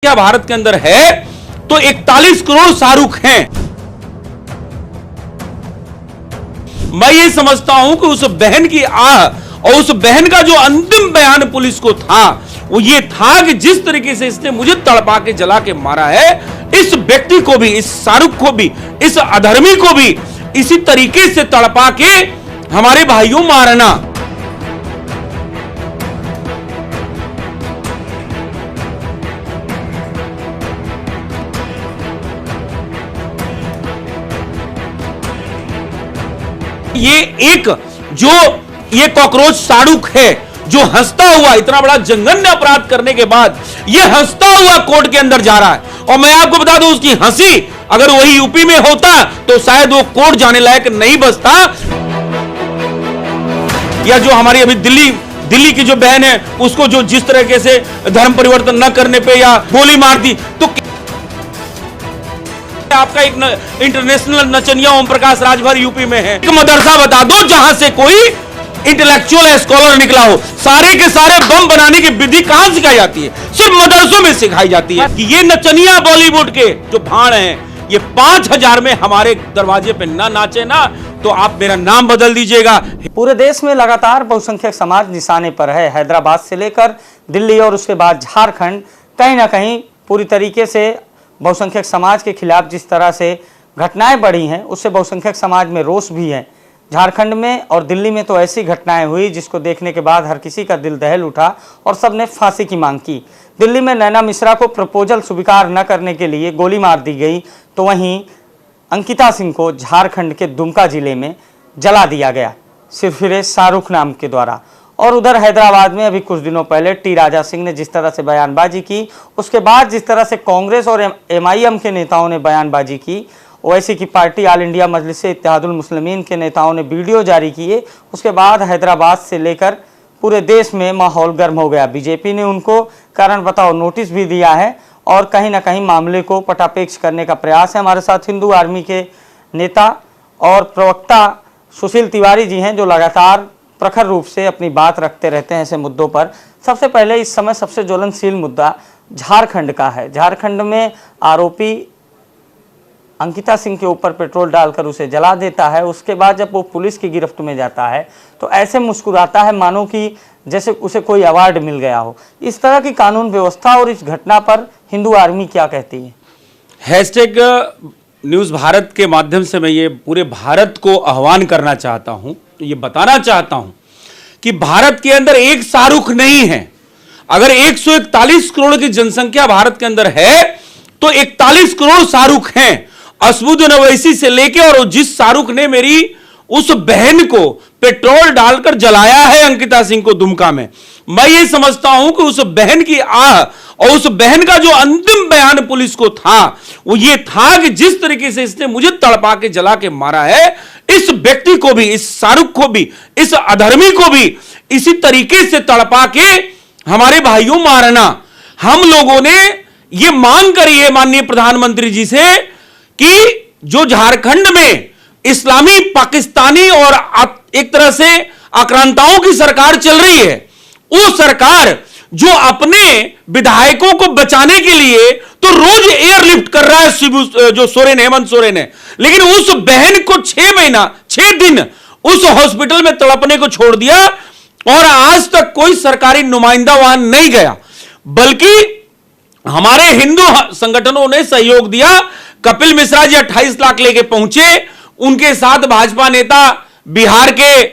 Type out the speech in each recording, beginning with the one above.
क्या भारत के अंदर है तो 41 करोड़ शाहरुख हैं। मैं ये समझता हूं कि उस बहन की आह और उस बहन का जो अंतिम बयान पुलिस को था वो ये था कि जिस तरीके से इसने मुझे तड़पा के जला के मारा है, इस व्यक्ति को भी, इस शाहरुख को भी, इस अधर्मी को भी इसी तरीके से तड़पा के हमारे भाइयों मारना। ये कॉकरोच शाहरुख है जो हंसता हुआ, इतना बड़ा जघन्य अपराध करने के बाद ये हंसता हुआ कोर्ट के अंदर जा रहा है। और मैं आपको बता दूं, उसकी हंसी अगर वही यूपी में होता तो शायद वो कोर्ट जाने लायक नहीं बचता। या जो हमारी अभी दिल्ली की जो बहन है, उसको जो जिस तरीके से धर्म परिवर्तन न करने पे या गोली मार दी, तो आपका एक इंटरनेशनल नचनिया ओम प्रकाश राजभर यूपी में है। एक मदरसा बता दो जहां से कोई इंटेलेक्चुअल स्कॉलर निकला हो। सारे के सारे बम बनाने की विधि कहां सिखाई जाती है? सिर्फ मदरसों में सिखाई जाती है। कि ये नचनिया बॉलीवुड के जो भाड़ हैं, ये 5000 में हमारे दरवाजे पे ना नाचे ना, तो आप मेरा नाम बदल दीजिएगा। पूरे देश में लगातार बहुसंख्यक समाज निशाने पर है। हैदराबाद से लेकर दिल्ली और उसके बाद झारखंड, कहीं ना कहीं पूरी तरीके से बहुसंख्यक समाज के खिलाफ जिस तरह से घटनाएं बढ़ी हैं, उससे बहुसंख्यक समाज में रोष भी है। झारखंड में और दिल्ली में तो ऐसी घटनाएं हुई जिसको देखने के बाद हर किसी का दिल दहल उठा और सबने फांसी की मांग की। दिल्ली में नैना मिश्रा को प्रपोजल स्वीकार न करने के लिए गोली मार दी गई, तो वहीं अंकिता सिंह को झारखंड के दुमका जिले में जला दिया गया सिरफिरे शाहरुख नाम के द्वारा। और उधर हैदराबाद में अभी कुछ दिनों पहले टी राजा सिंह ने जिस तरह से बयानबाजी की, उसके बाद जिस तरह से कांग्रेस और MIM के नेताओं ने बयानबाजी की, ओवैसी की party all India मजलिस-ए Ittehadul Muslimeen के नेताओं ने वीडियो जारी किए, उसके बाद हैदराबाद से लेकर पूरे देश में माहौल गर्म हो गया। बीजेपी ने उनको कारण बताओ नोटिस भी दिया है और कहीं ना कहीं मामले को पटापेक्ष करने का प्रयास है। हमारे साथ हिंदू आर्मी के नेता और प्रवक्ता सुशील तिवारी जी हैं, जो लगातार प्रखर रूप से अपनी बात रखते रहते हैं ऐसे मुद्दों पर। सबसे पहले इस समय सबसे ज्वलनशील मुद्दा झारखंड का है। झारखंड में आरोपी अंकिता सिंह के ऊपर पेट्रोल डालकर उसे जला देता है। उसके बाद जब वो पुलिस की गिरफ्त में जाता है तो ऐसे मुस्कुराता है मानो कि जैसे उसे कोई अवार्ड मिल गया हो। इस तरह की कानून व्यवस्था और इस घटना पर हिंदू आर्मी क्या कहती है? हैशटैग न्यूज़ भारत के माध्यम से मैं ये पूरे भारत को आह्वान करना चाहता हूं, ये बताना चाहता हूं कि भारत के अंदर एक शाहरुख नहीं है। अगर 141 करोड़ की जनसंख्या भारत के अंदर है तो 41 करोड़ शाहरुख हैं। असदुद्दीन ओवैसी से लेके, और जिस शाहरुख ने मेरी उस बहन को पेट्रोल डालकर जलाया है अंकिता सिंह को दुमका में, मैं ये समझता हूं कि उस बहन की आह और उस बहन का जो अंतिम बयान पुलिस को था वो ये था कि जिस तरीके से इसने मुझे तड़पा के जला के मारा है, इस व्यक्ति को भी, इस शाहरुख को भी, इस अधर्मी को भी इसी तरीके से तड़पा के हमारे भाइयों मारना। हम लोगों ने ये मांग करी है माननीय प्रधानमंत्री जी से कि जो झारखंड में इस्लामी पाकिस्तानी और एक तरह से आक्रांताओं की सरकार चल रही है, वो सरकार जो अपने विधायकों को बचाने के लिए तो रोज एयरलिफ्ट कर रहा है शिबू जो सोरेन, हेमंत सोरेन है, लेकिन उस बहन को 6 दिन उस हॉस्पिटल में तड़पने को छोड़ दिया और आज तक कोई सरकारी नुमाइंदा वहां नहीं गया, बल्कि हमारे हिंदू संगठनों ने सहयोग दिया। कपिल मिश्रा जी 28 लाख लेके पहुंचे, उनके साथ भाजपा नेता बिहार के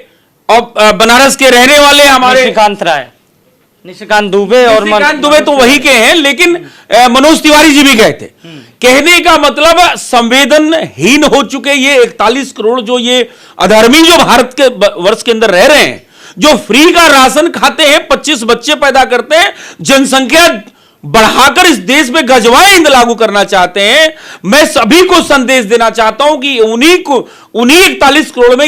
और बनारस के रहने वाले हमारे निशिकांत दुबे और निशिकांत दुबे तो वही के हैं, लेकिन मनोज तिवारी जी भी गए थे। कहने का मतलब संवेदनहीन हो चुके ये 41 करोड़ जो ये अधर्मी जो भारत के वर्ष के अंदर रह रहे हैं, जो फ्री का राशन खाते हैं, 25 बच्चे पैदा करते हैं, जनसंख्या बढ़ाकर इस देश में गजवाए हिंद लागू करना चाहते हैं। मैं सभी को संदेश देना चाहता हूं कि उन्हीं 41 करोड़ में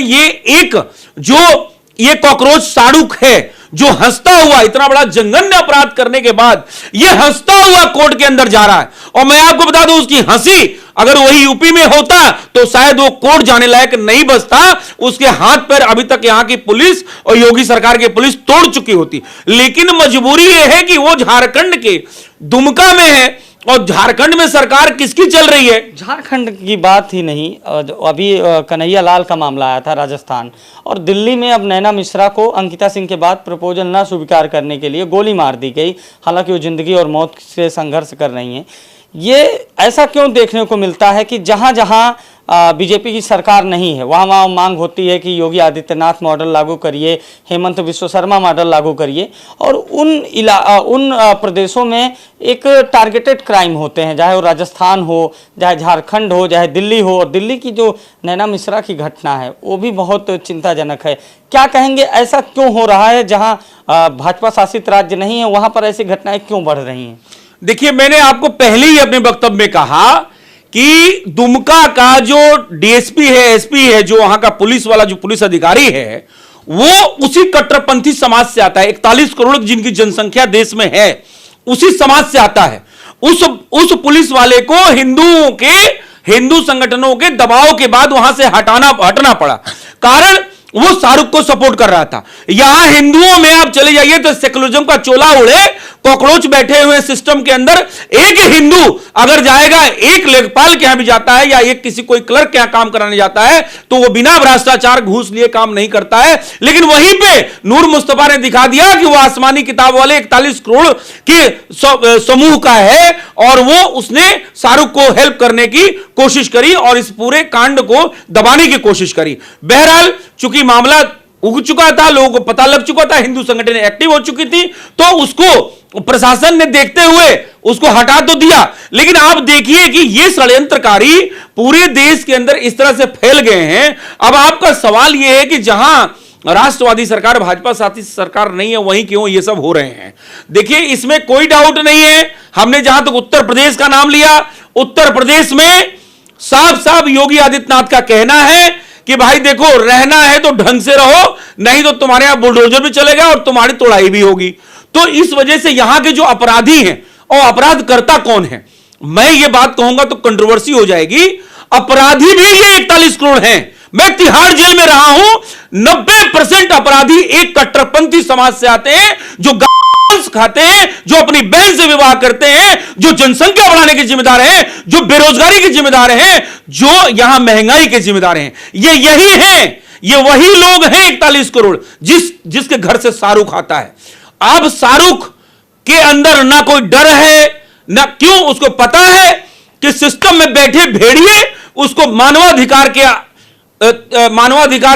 ये कॉकरोच शाहरुख है जो हंसता हुआ, इतना बड़ा जघन्य अपराध करने के बाद ये हंसता हुआ कोर्ट के अंदर जा रहा है। और मैं आपको बता दूं, उसकी हंसी अगर वही यूपी में होता तो शायद वो कोर्ट जाने लायक नहीं बचता। उसके हाथ पैर अभी तक यहां की पुलिस और योगी सरकार की पुलिस तोड़ चुकी होती। लेकिन मजबूरी यह है कि वो झारखंड के दुमका में है और झारखंड में सरकार किसकी चल रही है? झारखंड की बात ही नहीं, अभी कन्हैया लाल का मामला आया था राजस्थान, और दिल्ली में अब नैना मिश्रा को अंकिता सिंह के बाद प्रपोजल न स्वीकार करने के लिए गोली मार दी गई, हालांकि वो जिंदगी और मौत से संघर्ष कर रही हैं। ये ऐसा क्यों देखने को मिलता है कि जहां जहां बीजेपी की सरकार नहीं है वहां वहां मांग होती है कि योगी आदित्यनाथ मॉडल लागू करिए, हेमंत बिश्व शर्मा मॉडल लागू करिए, और उन प्रदेशों में एक टारगेटेड क्राइम होते हैं, चाहे वो राजस्थान हो, चाहे झारखंड हो, चाहे दिल्ली हो। और दिल्ली की जो नैना मिश्रा की घटना है वो भी बहुत चिंताजनक है। क्या कहेंगे, ऐसा क्यों हो रहा है? जहाँ भाजपा शासित राज्य नहीं है वहाँ पर ऐसी घटनाएं क्यों बढ़ रही हैं? देखिए, मैंने आपको पहले ही अपने वक्तव्य में कहा कि दुमका का जो डीएसपी है, एसपी है, जो वहां का पुलिस वाला जो पुलिस अधिकारी है, वो उसी कट्टरपंथी समाज से आता है। 41 करोड़ जिनकी जनसंख्या देश में है, उसी समाज से आता है। उस पुलिस वाले को हिंदू संगठनों के दबाव के बाद वहां से हटना पड़ा। कारण वो शाहरुख को सपोर्ट कर रहा था। यहां हिंदुओं में आप चले जाइए तो सेकुलरिज्म का चोला उड़े, कॉकरोच बैठे हुए सिस्टम के अंदर। एक हिंदू अगर जाएगा, एक लेखपाल के यहां भी जाता है या एक किसी कोई क्लर्क के यहां काम कराने जाता है, तो वो बिना भ्रष्टाचार घूस लिए काम नहीं करता है। लेकिन वहीं पे नूर मुस्तफा ने दिखा दिया कि वो आसमानी किताब वाले 41 करोड़ के समूह का है, और वो उसने शाहरुख को हेल्प करने की कोशिश करी और इस पूरे कांड को दबाने की कोशिश करी। बहरहाल चूंकि मामला उग चुका था, लोगों को पता लग चुका था, हिंदू संगठन एक्टिव हो चुकी थी, तो उसको प्रशासन ने देखते हुए उसको हटा तो दिया। लेकिन आप देखिए कि ये षड्यंत्रकारी पूरे देश के अंदर इस तरह से फैल गए हैं। अब आपका सवाल यह है कि जहां राष्ट्रवादी सरकार, भाजपा शासित सरकार नहीं है, वहीं क्यों ये सब हो रहे हैं? देखिए, इसमें कोई डाउट नहीं है। हमने जहां तक उत्तर प्रदेश का नाम लिया, उत्तर प्रदेश में साफ साफ योगी आदित्यनाथ का कहना है कि भाई देखो, रहना है तो ढंग से रहो, नहीं तो तुम्हारे यहां बुलडोजर भी चलेगा और तुम्हारी तोड़ाई भी होगी। तो इस वजह से यहां के जो अपराधी हैं, और अपराध करता कौन है, मैं ये बात कहूंगा तो कंट्रोवर्सी हो जाएगी। अपराधी भी ये 41 करोड़ हैं। मैं तिहाड़ जेल में रहा हूं, 90% अपराधी एक कट्टरपंथी समाज से आते हैं, जो खाते हैं, जो अपनी बहन से विवाह करते हैं, जो जनसंख्या बढ़ाने के जिम्मेदार हैं, जो बेरोजगारी के जिम्मेदार हैं, जो यहां महंगाई के जिम्मेदार हैं। ये यही हैं, ये वही लोग हैं 41 करोड़ जिसके घर से शाहरुख आता है। अब शाहरुख के अंदर ना कोई डर है, ना क्यों, उसको पता है कि सिस्टम में बैठे भेड़िए उसको मानवाधिकार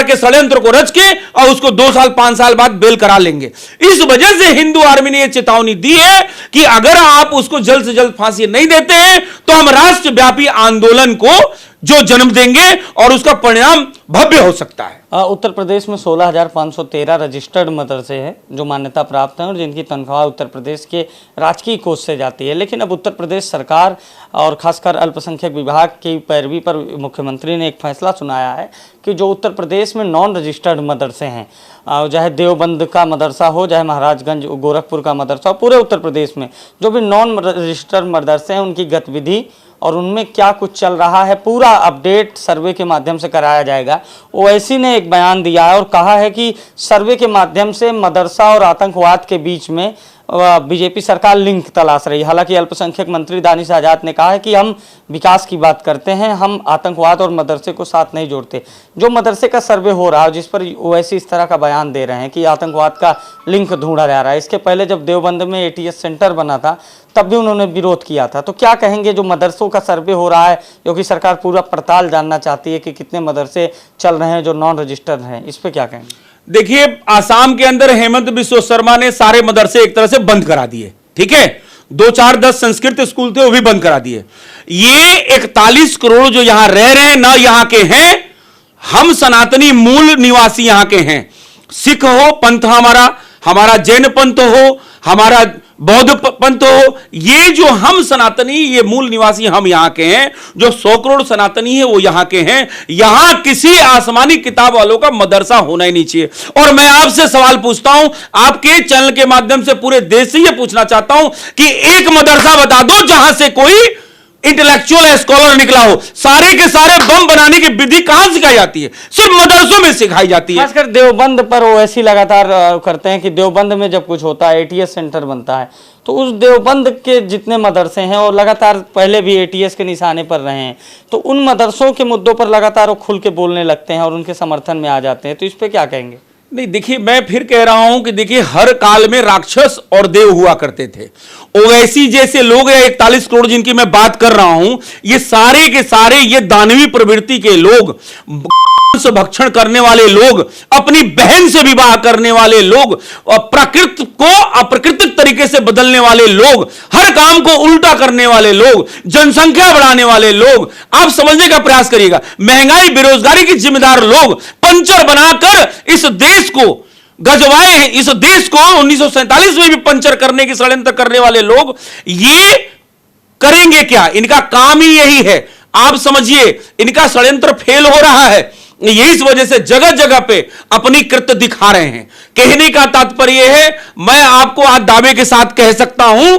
के षड्यंत्र को रच के और उसको 2 साल 5 साल बाद बेल करा लेंगे। इस वजह से हिंदू आर्मी ने यह चेतावनी दी है कि अगर आप उसको जल्द से जल्द फांसी नहीं देते हैं तो हम राष्ट्रव्यापी आंदोलन को जो जन्म देंगे और उसका परिणाम भव्य हो सकता है। उत्तर प्रदेश में 16,513 रजिस्टर्ड मदरसे हैं जो मान्यता प्राप्त हैं और जिनकी तनख्वाह उत्तर प्रदेश के राजकीय कोष से जाती है। लेकिन अब उत्तर प्रदेश सरकार और खासकर अल्पसंख्यक विभाग की पैरवी पर मुख्यमंत्री ने एक फैसला सुनाया है कि जो उत्तर प्रदेश में नॉन रजिस्टर्ड मदरसे हैं, चाहे देवबंद का मदरसा हो, चाहे महाराजगंज गोरखपुर का मदरसा हो, पूरे उत्तर प्रदेश में जो भी नॉन रजिस्टर्ड मदरसे हैं उनकी गतिविधि और उनमें क्या कुछ चल रहा है पूरा अपडेट सर्वे के माध्यम से कराया जाएगा। ओवैसी ने एक बयान दिया है और कहा है कि सर्वे के माध्यम से मदरसा और आतंकवाद के बीच में बीजेपी सरकार लिंक तलाश रही है। हालांकि अल्पसंख्यक मंत्री दानिश आज़ाद ने कहा है कि हम विकास की बात करते हैं, हम आतंकवाद और मदरसे को साथ नहीं जोड़ते। जो मदरसे का सर्वे हो रहा है जिस पर ओवैसी इस तरह का बयान दे रहे हैं कि आतंकवाद का लिंक ढूंढा जा रहा है, इसके पहले जब देवबंद में एटीएस सेंटर बना था तब भी उन्होंने विरोध किया था। तो क्या कहेंगे, जो मदरसों का सर्वे हो रहा है क्योंकि सरकार पूरा पड़ताल जानना चाहती है कि कितने मदरसे चल रहे हैं जो नॉन रजिस्टर्ड हैं, इस पर क्या कहेंगे? देखिए, आसाम के अंदर हेमंत बिश्व शर्मा ने सारे मदरसे एक तरह से बंद करा दिए, ठीक है। 2, 4, 10 संस्कृत स्कूल थे वो भी बंद करा दिए। ये 41 करोड़ जो यहां रह रहे हैं ना यहां के हैं, हम सनातनी मूल निवासी यहां के हैं। सिख हो पंथ, हमारा जैन पंथ हो, हमारा बौद्ध पंथ हो, ये जो हम सनातनी, ये मूल निवासी हम यहां के हैं। जो 100 करोड़ सनातनी है वो यहां के हैं। यहां किसी आसमानी किताब वालों का मदरसा होना ही नहीं चाहिए। और मैं आपसे सवाल पूछता हूं, आपके चैनल के माध्यम से पूरे देश से ये पूछना चाहता हूं कि एक मदरसा बता दो जहां से कोई इंटेलेक्चुअल स्कॉलर निकला हो, सारे के सारे बम बनाने की विधि कहां सिखाई जाती है? सिर्फ मदरसों में सिखाई जाती है। खासकर देवबंद पर वो ऐसी लगातार करते हैं कि देवबंद में जब कुछ होता है, एटीएस सेंटर बनता है, तो उस देवबंद के जितने मदरसे हैं और लगातार पहले भी एटीएस के निशाने पर रहे हैं, तो उन मदरसों के मुद्दों पर लगातार वो खुल के बोलने लगते हैं और उनके समर्थन में आ जाते हैं। तो इस पे क्या कहेंगे? नहीं, देखिए, मैं फिर कह रहा हूं कि देखिए, हर काल में राक्षस और देव हुआ करते थे। ओवैसी जैसे लोग, 41 करोड़ जिनकी मैं बात कर रहा हूं, ये सारे के सारे ये दानवी प्रवृत्ति के लोग, से भक्षण करने वाले लोग, अपनी बहन से विवाह करने वाले लोग, प्रकृति को अप्राकृतिक तरीके से बदलने वाले लोग, हर काम को उल्टा करने वाले लोग, जनसंख्या बढ़ाने वाले लोग, आप समझने का प्रयास करिएगा, महंगाई बेरोजगारी के जिम्मेदार लोग, पंचर बनाकर इस देश को गजवाए हैं। इस देश को 1947 में भी पंचर करने की षड्यंत्र करने वाले लोग ये करेंगे क्या? इनका काम ही यही है। आप समझिए, इनका षड्यंत्र फेल हो रहा है। यही इस वजह से जगह जगह पे अपनी कृत्य दिखा रहे हैं। कहने का तात्पर्य है, मैं आपको आज दावे के साथ कह सकता हूं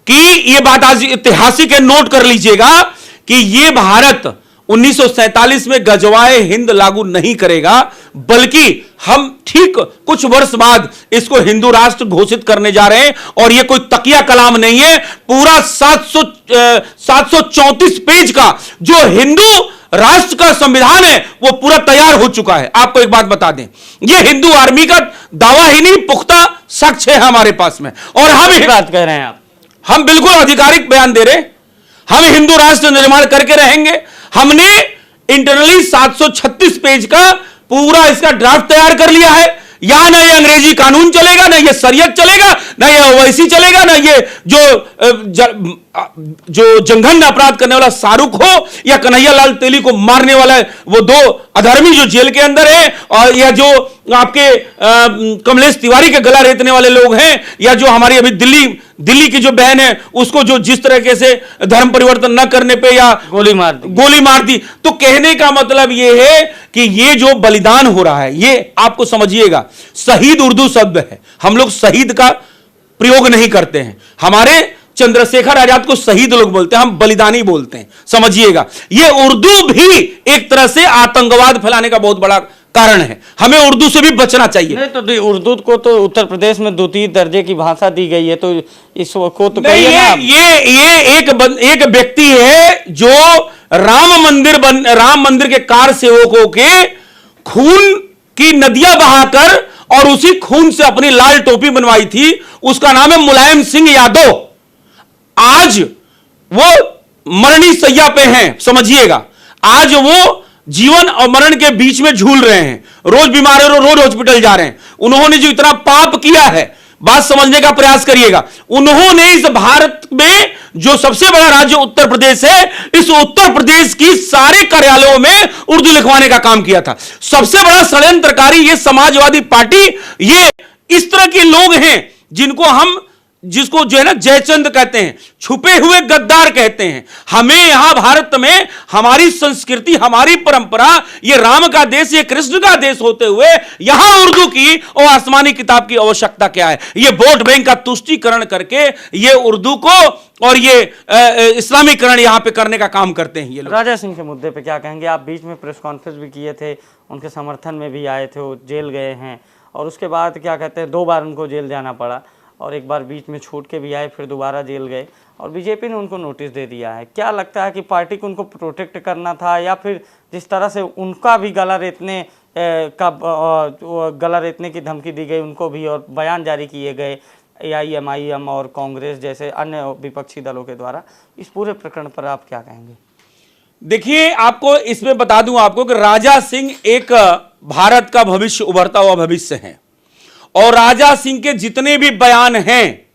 कि यह बात आज ऐतिहासिक है, नोट कर लीजिएगा कि यह भारत 1947 में गजवाए हिंद लागू नहीं करेगा, बल्कि हम ठीक कुछ वर्ष बाद इसको हिंदू राष्ट्र घोषित करने जा रहे हैं। और यह कोई तकिया कलाम नहीं है, पूरा 734 पेज का जो हिंदू राष्ट्र का संविधान है वो पूरा तैयार हो चुका है। आपको एक बात बता दें, यह हिंदू आर्मी का दावा ही नहीं, पुख्ता साक्ष्य है हमारे पास में। और हम बात कह रहे हैं आप, हम बिल्कुल आधिकारिक बयान दे रहे हैं, हम हिंदू राष्ट्र निर्माण करके रहेंगे। हमने इंटरनली 736 पेज का पूरा इसका ड्राफ्ट तैयार कर लिया है। यहां ना ये अंग्रेजी कानून चलेगा, ना ये शरीयत चलेगा, ना ये ओवैसी चलेगा, ना ये जो जंघन्य अपराध करने वाला शाहरुख हो या कन्हैया लाल तेली को मारने वाला है वो दो अधर्मी जो जेल के अंदर है, और या जो आपके कमलेश तिवारी के गला रेतने वाले लोग हैं, या जो हमारी अभी दिल्ली की जो बहन है उसको जो जिस तरीके से धर्म परिवर्तन न करने पे या गोली मार दी। तो कहने का मतलब यह है कि ये जो बलिदान हो रहा है, ये आपको समझिएगा, शहीद उर्दू शब्द है, हम लोग शहीद का प्रयोग नहीं करते हैं। हमारे चंद्रशेखर आजाद को शहीद लोग बोलते हैं, हम बलिदानी बोलते हैं, समझिएगा। ये उर्दू भी एक तरह से आतंकवाद फैलाने का बहुत बड़ा कारण है। हमें उर्दू से भी बचना चाहिए। नहीं तो उर्दू को तो उत्तर प्रदेश में द्वितीय दर्जे की भाषा दी गई है, तो इसको तो नहीं, ये एक व्यक्ति है जो राम मंदिर के कार सेवकों के खून की नदियां बहाकर और उसी खून से अपनी लाल टोपी बनवाई थी। उसका नाम है मुलायम सिंह यादव। आज वो मरणी सैया पे हैं, समझिएगा। आज वो जीवन और मरण के बीच में झूल रहे हैं, रोज बीमार है, रोज हॉस्पिटल जा रहे हैं। उन्होंने जो इतना पाप किया है, बात समझने का प्रयास करिएगा। उन्होंने इस भारत में जो सबसे बड़ा राज्य उत्तर प्रदेश है, इस उत्तर प्रदेश की सारे कार्यालयों में उर्दू लिखवाने का काम किया था। सबसे बड़ा षड्यंत्रकारी ये समाजवादी पार्टी, ये इस तरह के लोग हैं जिसको जो है ना जयचंद कहते हैं, छुपे हुए गद्दार कहते हैं। हमें यहां भारत में हमारी संस्कृति, हमारी परंपरा, ये राम का देश, ये कृष्ण का देश होते हुए यहां उर्दू की और आसमानी किताब की आवश्यकता क्या है? ये वोट बैंक का तुष्टीकरण करके ये उर्दू को और ये इस्लामीकरण यहां पे करने का काम करते हैं ये लोग। राजा सिंह के मुद्दे पे क्या कहेंगे आप? बीच में प्रेस कॉन्फ्रेंस भी किए थे, उनके समर्थन में भी आए थे, वो जेल गए हैं और उसके बाद क्या कहते हैं 2 बार उनको जेल जाना पड़ा और एक बार बीच में छूट के भी आए, फिर दोबारा जेल गए और बीजेपी ने उनको नोटिस दे दिया है। क्या लगता है कि पार्टी को उनको प्रोटेक्ट करना था, या फिर जिस तरह से उनका भी गला रेतने की धमकी दी गई उनको भी, और बयान जारी किए गए AIM और कांग्रेस जैसे अन्य विपक्षी दलों के द्वारा, इस पूरे प्रकरण पर आप क्या कहेंगे? देखिए, आपको इसमें बता दूं आपको कि राजा सिंह एक भारत का भविष्य, उभरता हुआ भविष्य है, और राजा सिंह के जितने भी बयान हैं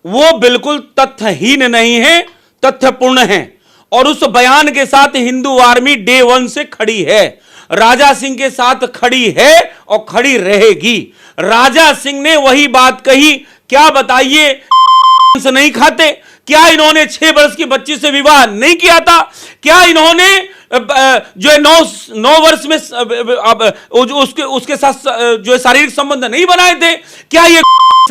वो बिल्कुल तथ्यहीन नहीं है, तथ्यपूर्ण हैं। और उस बयान के साथ हिंदू आर्मी डे 1 से खड़ी है, राजा सिंह के साथ खड़ी है और खड़ी रहेगी। राजा सिंह ने वही बात कही, क्या बताइए, से नहीं खाते क्या? इन्होंने 6 वर्ष की बच्ची से विवाह नहीं किया था? क्या इन्होंने जो है 9 वर्ष में उसके साथ जो है शारीरिक संबंध नहीं बनाए थे? क्या ये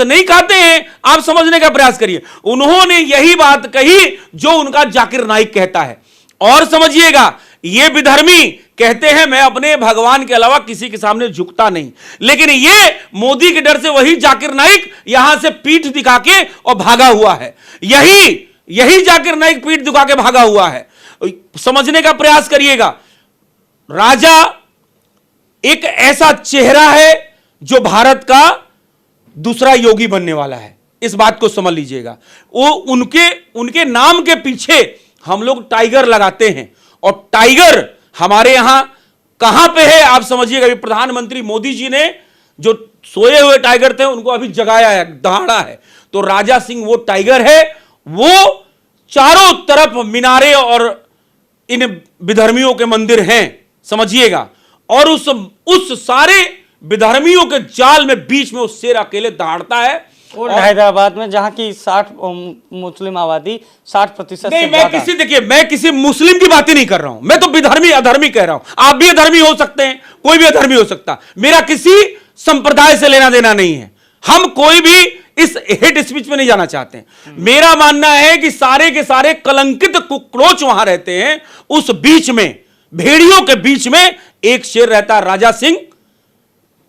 नहीं खाते हैं? आप समझने का प्रयास करिए। उन्होंने यही बात कही जो उनका जाकिर नाइक कहता है। और समझिएगा, ये विधर्मी कहते हैं मैं अपने भगवान के अलावा किसी के सामने झुकता नहीं, लेकिन ये मोदी के डर से वही जाकिर नाइक यहां से पीठ दिखा के और भागा हुआ है। यही जाकिर नाइक पीठ दिखा के भागा हुआ है। समझने का प्रयास करिएगा। राजा एक ऐसा चेहरा है जो भारत का दूसरा योगी बनने वाला है। इस बात को समझ लीजिएगा। वो उनके नाम के पीछे हम लोग टाइगर लगाते हैं, और टाइगर हमारे यहां कहां पे है आप समझिएगा। अभी प्रधानमंत्री मोदी जी ने जो सोए हुए टाइगर थे उनको अभी जगाया है, दहाड़ा है। तो राजा सिंह वो टाइगर है। वो चारों तरफ मीनारे और इन विधर्मियों के मंदिर हैं, समझिएगा। और उस सारे विधर्मियों के जाल में बीच में वो शेर अकेले दहाड़ता है। और हैदराबाद में जहां की 60 मुस्लिम आबादी 60% नहीं, मैं किसी मुस्लिम की बात ही नहीं कर रहा हूं। मैं तो विधर्मी अधर्मी कह रहा हूं। आप भी अधर्मी हो सकते हैं, कोई भी अधर्मी हो सकता। मेरा किसी संप्रदाय से लेना देना नहीं है। हम कोई भी इस हेट स्पीच में नहीं जाना चाहते हैं। मेरा मानना है कि सारे के सारे कलंकित कुक्रोच वहां रहते हैं। उस बीच में, भेड़ियों के बीच में एक शेर रहता है, राजा सिंह।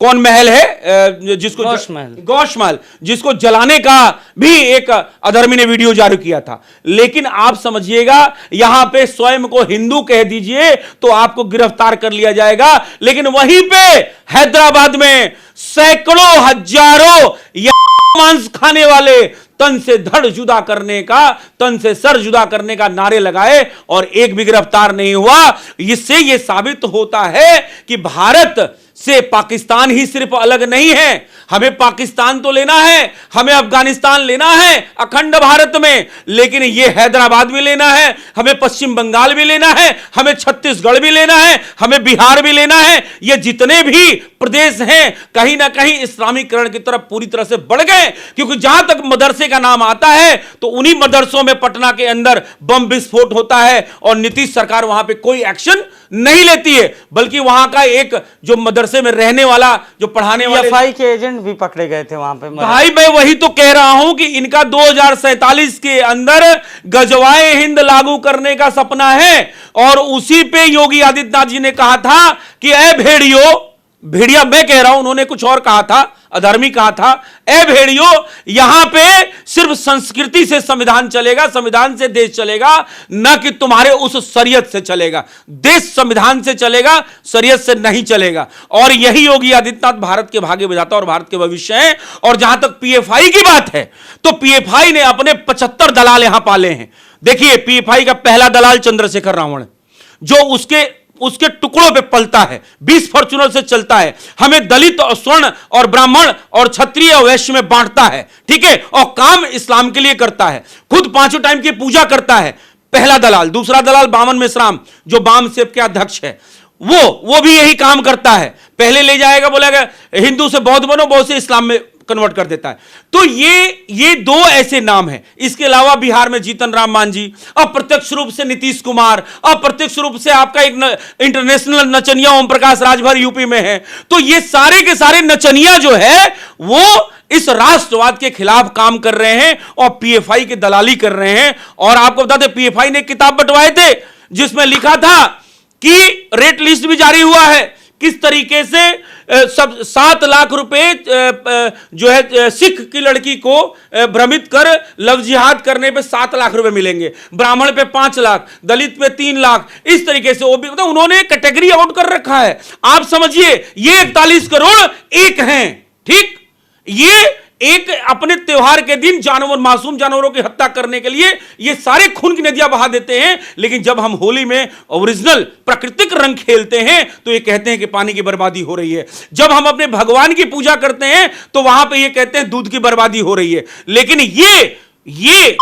कौन महल है जिसको गौश महल, जिसको जलाने का भी एक अधर्मी ने वीडियो जारी किया था। लेकिन आप समझिएगा, यहां पे स्वयं को हिंदू कह दीजिए तो आपको गिरफ्तार कर लिया जाएगा। लेकिन वहीं पे हैदराबाद में सैकड़ों हजारों मांस खाने वाले तन से धड़ जुदा करने का, तन से सर जुदा करने का नारे लगाए और एक भी गिरफ्तार नहीं हुआ। इससे यह साबित होता है कि भारत से पाकिस्तान ही सिर्फ अलग नहीं है। हमें पाकिस्तान तो लेना है, हमें अफगानिस्तान लेना है अखंड भारत में, लेकिन यह हैदराबाद भी लेना है, हमें पश्चिम बंगाल भी लेना है, हमें छत्तीसगढ़ भी लेना है, हमें बिहार भी लेना है। ये जितने भी प्रदेश हैं कहीं ना कहीं इस्लामीकरण की तरफ पूरी तरह से बढ़ गए। क्योंकि जहां तक मदरसे का नाम आता है तो उन्हीं मदरसों में पटना के अंदर बम विस्फोट होता है और नीतीश सरकार वहां पे कोई एक्शन नहीं लेती है। बल्कि वहां का एक जो मदरसे में रहने वाला, जो पढ़ाने वाले PFI के एजेंट भी पकड़े गए थे वहां पे। भाई मैं वही तो कह रहा हूं कि इनका 2047 के अंदर गजवाए हिंद लागू करने का सपना है। और उसी पे योगी आदित्यनाथ जी ने कहा था कि ए भेड़िया मैं कह रहा हूं, उन्होंने कुछ और कहा था, अधर्मी कहा था, ए भेड़ियो यहां पे सिर्फ संस्कृति से संविधान चलेगा, संविधान से देश चलेगा, न कि तुम्हारे उस शरीयत से चलेगा। देश संविधान से चलेगा, शरीयत से नहीं चलेगा। और यही योगी आदित्यनाथ भारत के भाग्य विधाता और भारत के भविष्य हैं। और जहां तक PFI की बात है तो PFI ने अपने 75 दलाल यहां पाले हैं। देखिए, PFI का पहला दलाल चंद्रशेखर रावण, जो उसके टुकड़ों पे पलता है, 20 फॉर्च्यूनर से चलता है, हमें दलित और स्वर्ण और ब्राह्मण और क्षत्रिय और वैश्य में बांटता है, ठीक है, और काम इस्लाम के लिए करता है, खुद 5 टाइम की पूजा करता है। पहला दलाल। दूसरा दलाल बामन मेश्राम, जो बाम सेब के अध्यक्ष है, वो भी यही काम करता है। पहले ले जाएगा, बोलेगा हिंदू से बौद्ध बनो, बौद्ध से इस्लाम में कन्वर्ट कर देता है। तो ये 2 ऐसे नाम हैं। इसके अलावा बिहार में जीतन राम मांझी, अप्रत्यक्ष रूप से नीतीश कुमार, अप्रत्यक्ष रूप से आपका एक इंटरनेशनल नचनिया ओम प्रकाश राजभर यूपी में है। तो ये सारे के सारे नचनिया जो है वो इस राष्ट्रवाद के खिलाफ काम कर रहे हैं और PFI की दलाली कर रहे हैं। और आपको बता दें, PFI ने किताब बंटवाए थे जिसमें लिखा था कि रेट लिस्ट भी जारी हुआ है, किस तरीके से सब 7 लाख रुपए जो है सिख की लड़की को भ्रमित कर लव जिहाद करने पे 7 लाख रुपए मिलेंगे, ब्राह्मण पे 5 लाख, दलित पे 3 लाख, इस तरीके से वो भी मतलब उन्होंने कैटेगरी आउट कर रखा है। आप समझिए, ये 41 करोड़ एक हैं, ठीक। ये एक अपने त्योहार के दिन मासूम जानवरों की हत्या करने के लिए ये सारे खून की नदियां बहा देते हैं। लेकिन जब हम होली में ओरिजिनल प्राकृतिक रंग खेलते हैं तो ये कहते हैं कि पानी की बर्बादी हो रही है। जब हम अपने भगवान की पूजा करते हैं तो वहां पे ये कहते हैं दूध की बर्बादी हो रही है। लेकिन ये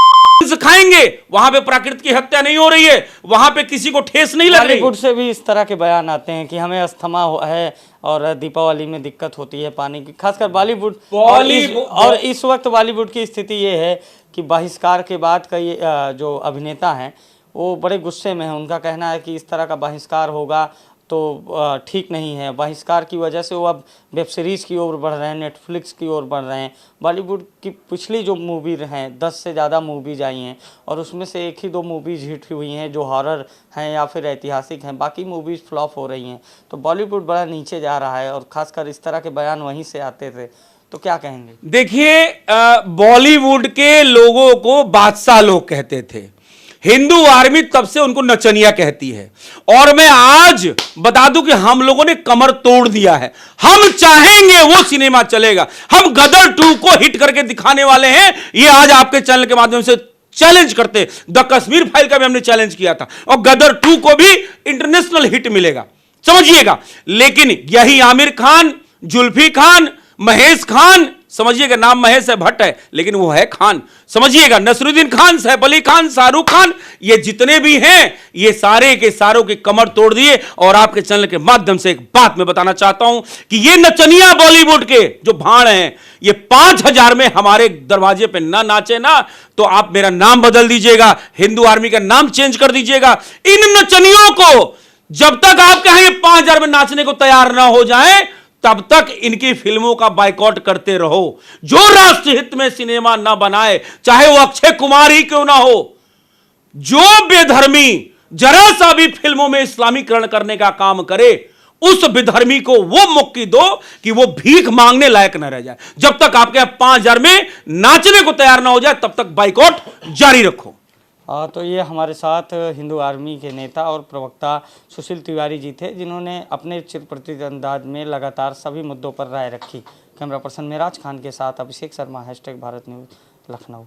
खाएंगे, वहां पे प्रकृति की हत्या नहीं हो रही है, वहां पे किसी को ठेस नहीं लग रही। बॉलीवुड से भी इस तरह के बयान आते हैं कि हमें अस्थमा है और दीपावली में दिक्कत होती है पानी की, खासकर बॉलीवुड। और इस वक्त बॉलीवुड की स्थिति ये है कि बहिष्कार के बाद कई जो अभिनेता हैं वो बड़े गुस्से में हैं। उनका कहना है कि इस तरह का बहिष्कार होगा तो ठीक नहीं है। बहिष्कार की वजह से वो अब वेब सीरीज़ की ओर बढ़ रहे हैं, नेटफ्लिक्स की ओर बढ़ रहे हैं। बॉलीवुड की पिछली जो मूवी हैं 10 से ज़्यादा मूवीज आई हैं और उसमें से एक ही 2 मूवीज हिट हुई हैं जो हॉरर हैं या फिर ऐतिहासिक हैं, बाकी मूवीज़ फ्लॉप हो रही हैं। तो बॉलीवुड बड़ा नीचे जा रहा है और ख़ासकर इस तरह के बयान वहीं से आते थे। तो क्या कहेंगे? देखिए, बॉलीवुड के लोगों को बादशाह लोग कहते थे, हिंदू आर्मी तब से उनको नचनिया कहती है। और मैं आज बता दूं कि हम लोगों ने कमर तोड़ दिया है। हम चाहेंगे वो सिनेमा चलेगा। हम गदर 2 को हिट करके दिखाने वाले हैं। ये आज आपके चैनल के माध्यम से चैलेंज करते। द कश्मीर फाइल का भी हमने चैलेंज किया था और गदर 2 को भी इंटरनेशनल हिट मिलेगा, समझिएगा। लेकिन यही आमिर खान, जुल्फी खान, महेश खान, समझिएगा, नाम महेश है, भट्ट है लेकिन वो है खान, समझिएगा, नसरुद्दीन खान, सैफ अली खान, शाहरुख खान, ये जितने भी हैं ये सारे के सारों की कमर तोड़ दिए। और आपके चैनल के माध्यम से एक बात मैं बताना चाहता हूं कि ये नचनिया बॉलीवुड के जो भाड़ हैं, ये 5000 में हमारे दरवाजे पे ना नाचे ना तो आप मेरा नाम बदल दीजिएगा, हिंदू आर्मी का नाम चेंज कर दीजिएगा। इन नचनियों को जब तक आपके यहां ये 5000 में नाचने को तैयार ना हो जाए तब तक इनकी फिल्मों का बायकॉट करते रहो। जो राष्ट्रहित में सिनेमा ना बनाए, चाहे वो अक्षय कुमार ही क्यों ना हो, जो बेधर्मी जरा सा भी फिल्मों में इस्लामीकरण करने का काम करे, उस बेधर्मी को वो मुक्ति दो कि वो भीख मांगने लायक न रह जाए। जब तक आपके 5000 में नाचने को तैयार ना हो जाए तब तक बायकॉट जारी रखो। तो ये हमारे साथ हिंदू आर्मी के नेता और प्रवक्ता सुशील तिवारी जी थे, जिन्होंने अपने चिरपरिचित अंदाज में लगातार सभी मुद्दों पर राय रखी। कैमरा पर्सन मेराज खान के साथ अभिषेक शर्मा, #भारत न्यूज़, लखनऊ।